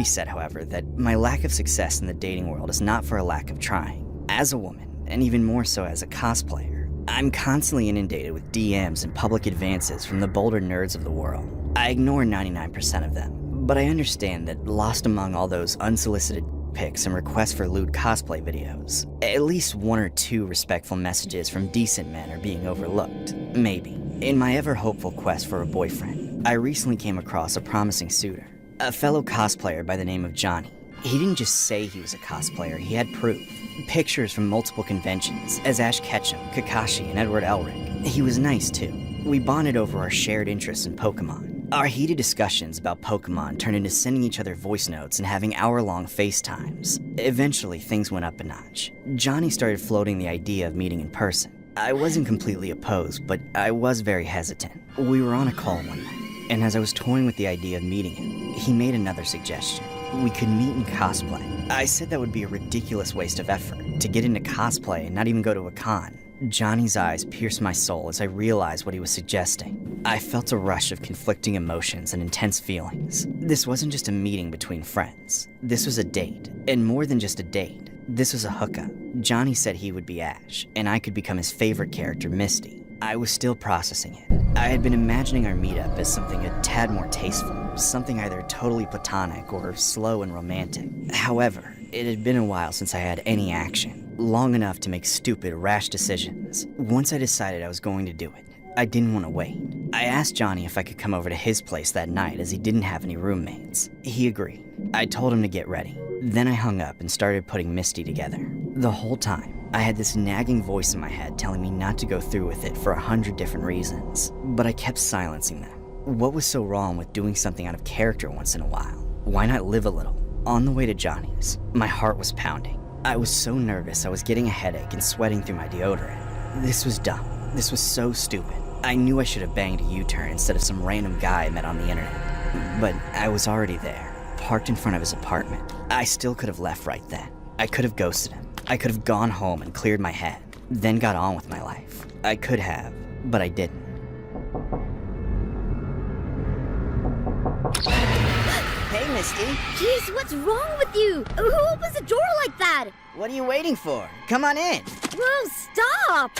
be said, however, that my lack of success in the dating world is not for a lack of trying. As a woman, and even more so as a cosplayer, I'm constantly inundated with DMs and public advances from the bolder nerds of the world. I ignore 99% of them, but I understand that lost among all those unsolicited pics and requests for lewd cosplay videos, at least 1 or 2 respectful messages from decent men are being overlooked. Maybe. In my ever-hopeful quest for a boyfriend, I recently came across a promising suitor, a fellow cosplayer by the name of Johnny. He didn't just say he was a cosplayer, he had proof. Pictures from multiple conventions, as Ash Ketchum, Kakashi, and Edward Elric. He was nice too. We bonded over our shared interests in Pokémon. Our heated discussions about Pokémon turned into sending each other voice notes and having hour-long FaceTimes. Eventually, things went up a notch. Johnny started floating the idea of meeting in person. I wasn't completely opposed, but I was very hesitant. We were on a call one night, and as I was toying with the idea of meeting him, he made another suggestion. We could meet in cosplay. I said that would be a ridiculous waste of effort, to get into cosplay and not even go to a con. Johnny's eyes pierced my soul as I realized what he was suggesting. I felt a rush of conflicting emotions and intense feelings. This wasn't just a meeting between friends. This was a date, and more than just a date. This was a hookup. Johnny said he would be Ash, and I could become his favorite character, Misty. I was still processing it. I had been imagining our meetup as something a tad more tasteful, something either totally platonic or slow and romantic. However, it had been a while since I had any action, long enough to make stupid, rash decisions. Once I decided I was going to do it, I didn't want to wait. I asked Johnny if I could come over to his place that night as he didn't have any roommates. He agreed. I told him to get ready. Then I hung up and started putting Misty together. The whole time, I had this nagging voice in my head telling me not to go through with it for 100 different reasons, but I kept silencing them. What was so wrong with doing something out of character once in a while? Why not live a little? On the way to Johnny's, my heart was pounding. I was so nervous I was getting a headache and sweating through my deodorant. This was dumb. This was so stupid. I knew I should have banged a U-turn instead of some random guy I met on the internet. But I was already there, parked in front of his apartment. I still could have left right then. I could have ghosted him. I could have gone home and cleared my head, then got on with my life. I could have, but I didn't. Hey, Misty. Jeez, what's wrong with you? Who opens the door like that? What are you waiting for? Come on in. Whoa, stop!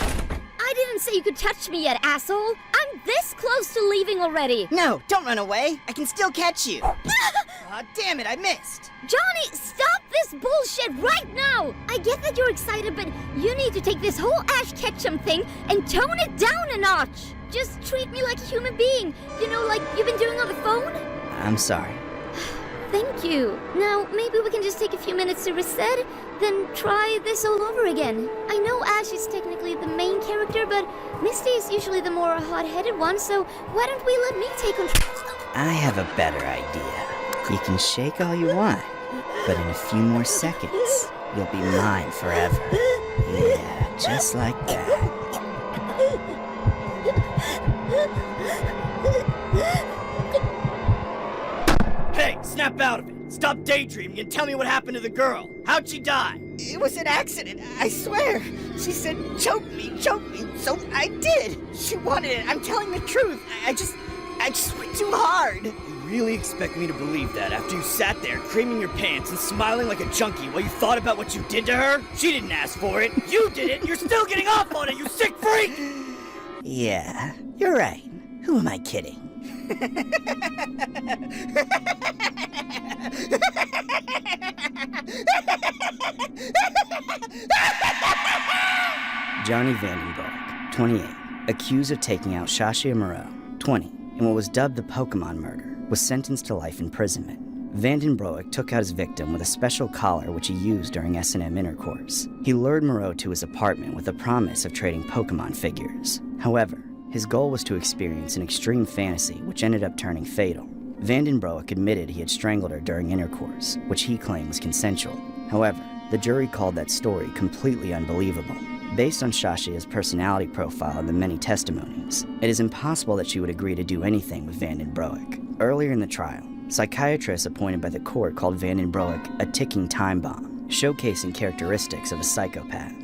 I didn't say you could touch me yet, asshole. I'm this close to leaving already. No, don't run away. I can still catch you. Aw, damn it, I missed. Johnny, stop this bullshit right now! I get that you're excited, but you need to take this whole Ash Ketchum thing and tone it down a notch. Just treat me like a human being. You know, like you've been doing on the phone? I'm sorry. Thank you. Now, maybe we can just take a few minutes to reset, then try this all over again. I know Ash is technically the main character, but Misty is usually the more hot-headed one, so why don't we let me take control? I have a better idea. You can shake all you want, but in a few more seconds, you'll be mine forever. Yeah, just like that. Hey, snap out of it! Stop daydreaming and tell me what happened to the girl! How'd she die? It was an accident, I swear. She said, choke me, so I did. She wanted it, I'm telling the truth. I just went too hard. You really expect me to believe that after you sat there creaming your pants and smiling like a junkie while you thought about what you did to her? She didn't ask for it. You did it. You're still getting off on it, you sick freak! Yeah, you're right. Who am I kidding? Johnny Vandenbroek, 28, accused of taking out Shashia Moreau, 20, in what was dubbed the Pokémon murder, was sentenced to life imprisonment. Vandenbroek took out his victim with a special collar which he used during S&M intercourse. He lured Moreau to his apartment with a promise of trading Pokémon figures. However, his goal was to experience an extreme fantasy which ended up turning fatal. Vandenbroek admitted he had strangled her during intercourse, which he claimed was consensual. However, the jury called that story completely unbelievable. Based on Shashia's personality profile and the many testimonies, it is impossible that she would agree to do anything with Vandenbroek. Earlier in the trial, psychiatrists appointed by the court called Vandenbroek a ticking time bomb, showcasing characteristics of a psychopath.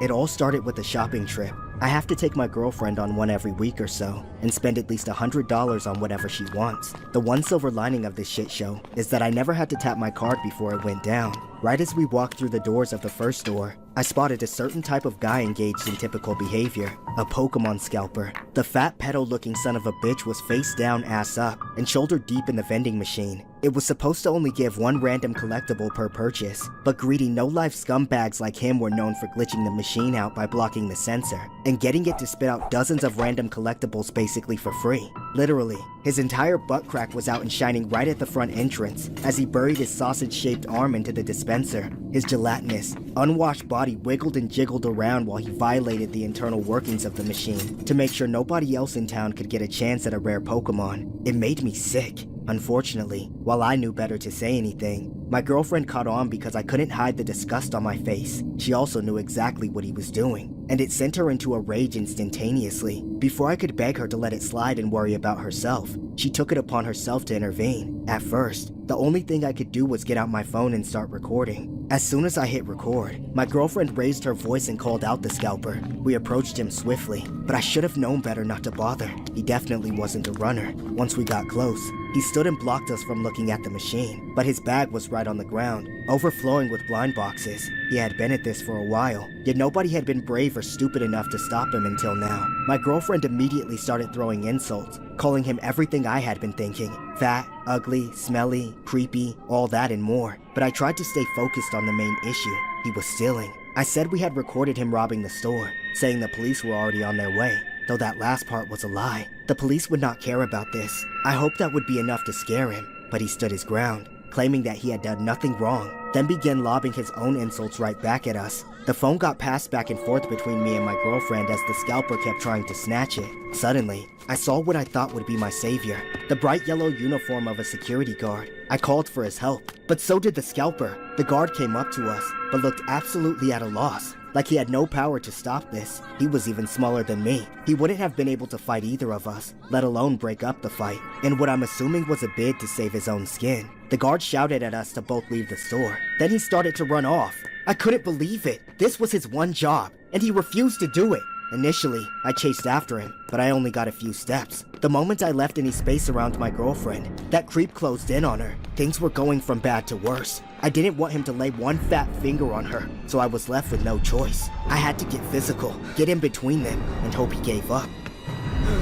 It all started with a shopping trip. I have to take my girlfriend on one every week or so, and spend at least $100 on whatever she wants. The one silver lining of this shit show is that I never had to tap my card before it went down. Right as we walked through the doors of the first store, I spotted a certain type of guy engaged in typical behavior, a Pokémon scalper. The fat pedo-looking son of a bitch was face down, ass up, and shoulder deep in the vending machine. It was supposed to only give one random collectible per purchase, but greedy no-life scumbags like him were known for glitching the machine out by blocking the sensor, and getting it to spit out dozens of random collectibles basically for free. Literally, his entire butt crack was out and shining right at the front entrance as he buried his sausage-shaped arm into the dispenser. His gelatinous, unwashed body wiggled and jiggled around while he violated the internal workings of the machine to make sure nobody else in town could get a chance at a rare Pokemon. It made me sick. Unfortunately, while I knew better to say anything, my girlfriend caught on because I couldn't hide the disgust on my face. She also knew exactly what he was doing, and it sent her into a rage instantaneously. Before I could beg her to let it slide and worry about herself, she took it upon herself to intervene. At first, the only thing I could do was get out my phone and start recording. As soon as I hit record, my girlfriend raised her voice and called out the scalper. We approached him swiftly, but I should have known better not to bother. He definitely wasn't a runner. Once we got close, he stood and blocked us from looking at the machine, but his bag was right on the ground, overflowing with blind boxes. He had been at this for a while, yet nobody had been brave or stupid enough to stop him until now. My girlfriend immediately started throwing insults, calling him everything I had been thinking. Fat, ugly, smelly, creepy, all that and more. But I tried to stay focused on the main issue. He was stealing. I said we had recorded him robbing the store, saying the police were already on their way, though that last part was a lie. The police would not care about this. I hoped that would be enough to scare him, but he stood his ground, claiming that he had done nothing wrong, then began lobbing his own insults right back at us. The phone got passed back and forth between me and my girlfriend as the scalper kept trying to snatch it. Suddenly, I saw what I thought would be my savior, the bright yellow uniform of a security guard. I called for his help, but so did the scalper. The guard came up to us, but looked absolutely at a loss, like he had no power to stop this. He was even smaller than me. He wouldn't have been able to fight either of us, let alone break up the fight, in what I'm assuming was a bid to save his own skin. The guard shouted at us to both leave the store. Then he started to run off. I couldn't believe it. This was his one job, and he refused to do it. Initially, I chased after him, but I only got a few steps. The moment I left any space around my girlfriend, that creep closed in on her. Things were going from bad to worse. I didn't want him to lay one fat finger on her, so I was left with no choice. I had to get physical, get in between them, and hope he gave up.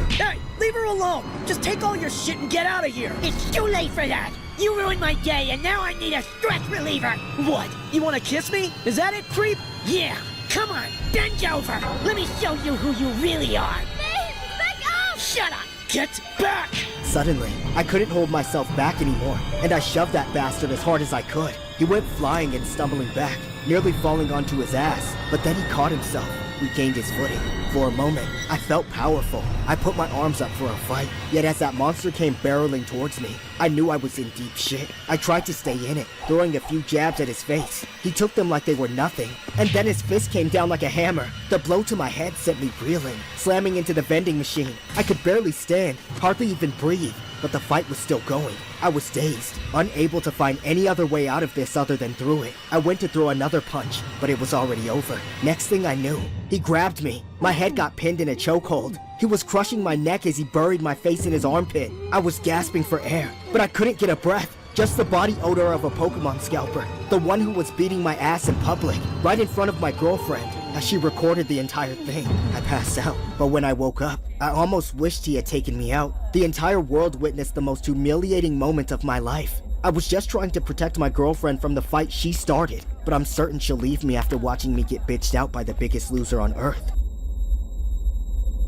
Hey, leave her alone! Just take all your shit and get out of here! It's too late for that! You ruined my day, and now I need a stress reliever! What? You wanna kiss me? Is that it, creep? Yeah! Come on, bend over! Let me show you who you really are! Babe, back up! Shut up! Get back! Suddenly, I couldn't hold myself back anymore, and I shoved that bastard as hard as I could. He went flying and stumbling back, nearly falling onto his ass, but then he caught himself, regained his footing. For a moment, I felt powerful. I put my arms up for a fight, yet as that monster came barreling towards me, I knew I was in deep shit. I tried to stay in it, throwing a few jabs at his face. He took them like they were nothing, and then his fist came down like a hammer. The blow to my head sent me reeling, slamming into the vending machine. I could barely stand, hardly even breathe, but the fight was still going. I was dazed, unable to find any other way out of this other than through it. I went to throw another punch, but it was already over. Next thing I knew, he grabbed me. My head got pinned in a chokehold. He was crushing my neck as he buried my face in his armpit. I was gasping for air, but I couldn't get a breath. Just the body odor of a Pokemon scalper, the one who was beating my ass in public, right in front of my girlfriend. As she recorded the entire thing, I passed out. But when I woke up, I almost wished he had taken me out. The entire world witnessed the most humiliating moment of my life. I was just trying to protect my girlfriend from the fight she started, but I'm certain she'll leave me after watching me get bitched out by the biggest loser on Earth.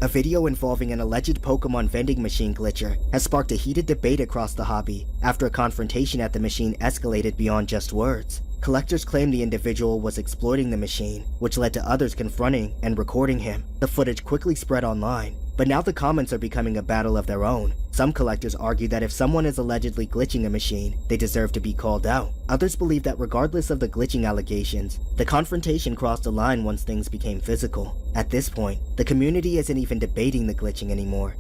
A video involving an alleged Pokemon vending machine glitcher has sparked a heated debate across the hobby after a confrontation at the machine escalated beyond just words. Collectors claim the individual was exploiting the machine, which led to others confronting and recording him. The footage quickly spread online, but now the comments are becoming a battle of their own. Some collectors argue that if someone is allegedly glitching a machine, they deserve to be called out. Others believe that regardless of the glitching allegations, the confrontation crossed a line once things became physical. At this point, the community isn't even debating the glitching anymore.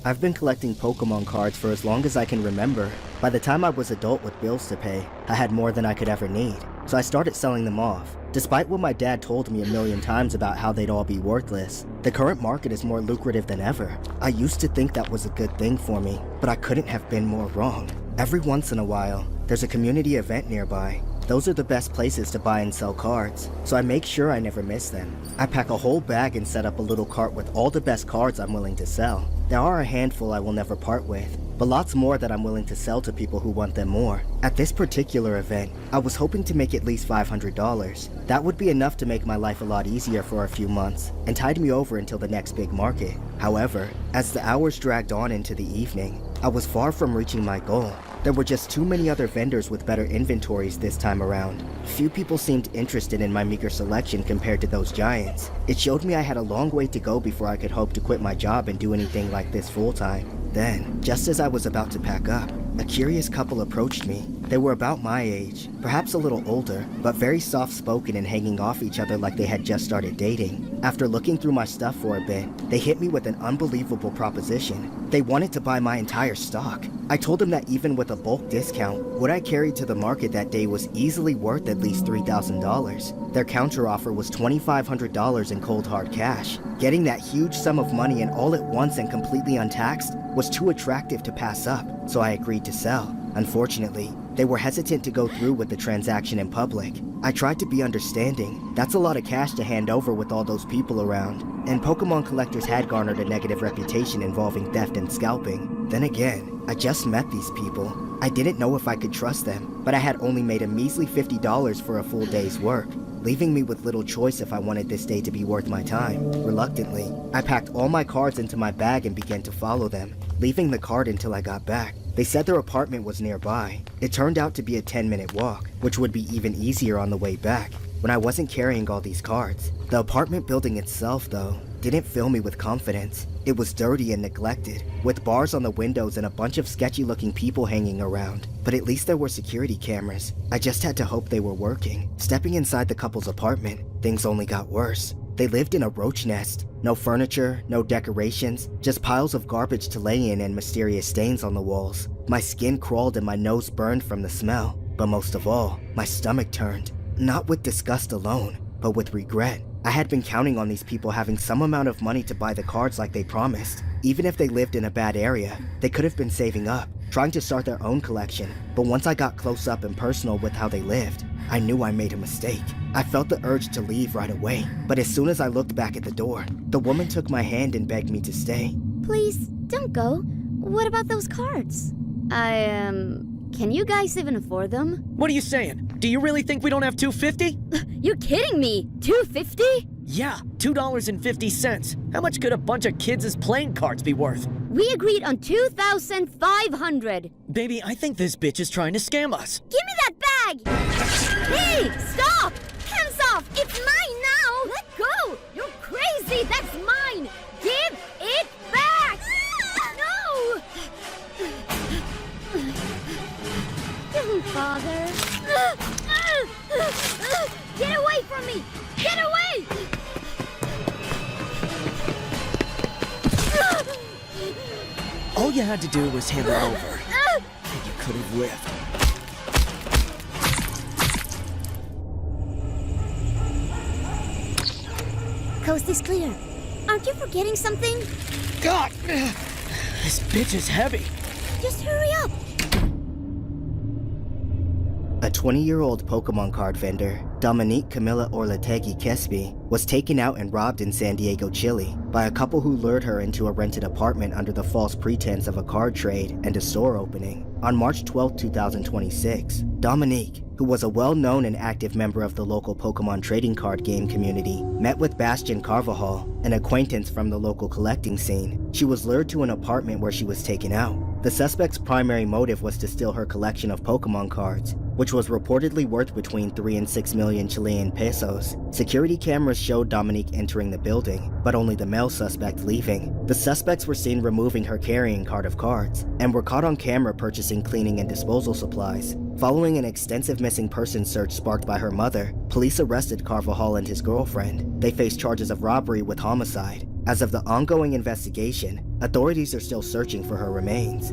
I've been collecting Pokémon cards for as long as I can remember. By the time I was adult with bills to pay, I had more than I could ever need, so I started selling them off. Despite what my dad told me a million times about how they'd all be worthless, the current market is more lucrative than ever. I used to think that was a good thing for me, but I couldn't have been more wrong. Every once in a while, there's a community event nearby. Those are the best places to buy and sell cards, so I make sure I never miss them. I pack a whole bag and set up a little cart with all the best cards I'm willing to sell. There are a handful I will never part with, but lots more that I'm willing to sell to people who want them more. At this particular event, I was hoping to make at least $500. That would be enough to make my life a lot easier for a few months, and tide me over until the next big market. However, as the hours dragged on into the evening, I was far from reaching my goal. There were just too many other vendors with better inventories this time around. Few people seemed interested in my meager selection compared to those giants. It showed me I had a long way to go before I could hope to quit my job and do anything like this full-time. Then, just as I was about to pack up, a curious couple approached me. They were about my age, perhaps a little older, but very soft-spoken and hanging off each other like they had just started dating. After looking through my stuff for a bit, they hit me with an unbelievable proposition. They wanted to buy my entire stock. I told them that even with a bulk discount, what I carried to the market that day was easily worth at least $3,000. Their counteroffer was $2,500 in cold hard cash. Getting that huge sum of money and all at once and completely untaxed was too attractive to pass up, so I agreed to sell. Unfortunately, they were hesitant to go through with the transaction in public. I tried to be understanding. That's a lot of cash to hand over with all those people around, and Pokemon collectors had garnered a negative reputation involving theft and scalping. Then again, I just met these people. I didn't know if I could trust them, but I had only made a measly $50 for a full day's work, leaving me with little choice if I wanted this day to be worth my time. Reluctantly, I packed all my cards into my bag and began to follow them, leaving the cart until I got back. They said their apartment was nearby. It turned out to be a 10-minute walk, which would be even easier on the way back, when I wasn't carrying all these cards. The apartment building itself, though, didn't fill me with confidence. It was dirty and neglected, with bars on the windows and a bunch of sketchy-looking people hanging around. But at least there were security cameras. I just had to hope they were working. Stepping inside the couple's apartment, things only got worse. They lived in a roach nest. No furniture, no decorations, just piles of garbage to lay in and mysterious stains on the walls. My skin crawled and my nose burned from the smell. But most of all, my stomach turned. Not with disgust alone, but with regret. I had been counting on these people having some amount of money to buy the cards like they promised. Even if they lived in a bad area, they could have been saving up, trying to start their own collection. But once I got close up and personal with how they lived, I knew I made a mistake. I felt the urge to leave right away, but as soon as I looked back at the door, the woman took my hand and begged me to stay. Please, don't go. What about those cards? Can you guys even afford them? What are you saying? Do you really think we don't have $2.50? You're kidding me! $2.50? Yeah, $2.50. How much could a bunch of kids' playing cards be worth? We agreed on $2,500. Baby, I think this bitch is trying to scam us. Give me that bag! Hey, stop! Hands off! It's mine now! Let go! You're crazy! That's mine! Give it back! No! Don't bother. Get away from me! Get away! All you had to do was hand her over, and you could have lived. Coast is clear. Aren't you forgetting something? God! This bitch is heavy. Just hurry up. A 20-year-old Pokemon card vendor, Dominique Camilla Orletegi Kespi, was taken out and robbed in San Diego, Chile, by a couple who lured her into a rented apartment under the false pretense of a card trade and a store opening. On March 12, 2026, Dominique, who was a well-known and active member of the local Pokemon trading card game community, met with Bastian Carvajal, an acquaintance from the local collecting scene. She was lured to an apartment where she was taken out. The suspect's primary motive was to steal her collection of Pokemon cards, which was reportedly worth between 3 and 6 million Chilean pesos. Security cameras showed Dominique entering the building, but only the male suspect leaving. The suspects were seen removing her carrying card of cards, and were caught on camera purchasing cleaning and disposal supplies. Following an extensive missing person search sparked by her mother, police arrested Carvajal and his girlfriend. They faced charges of robbery with homicide. As of the ongoing investigation, Authorities are still searching for her remains.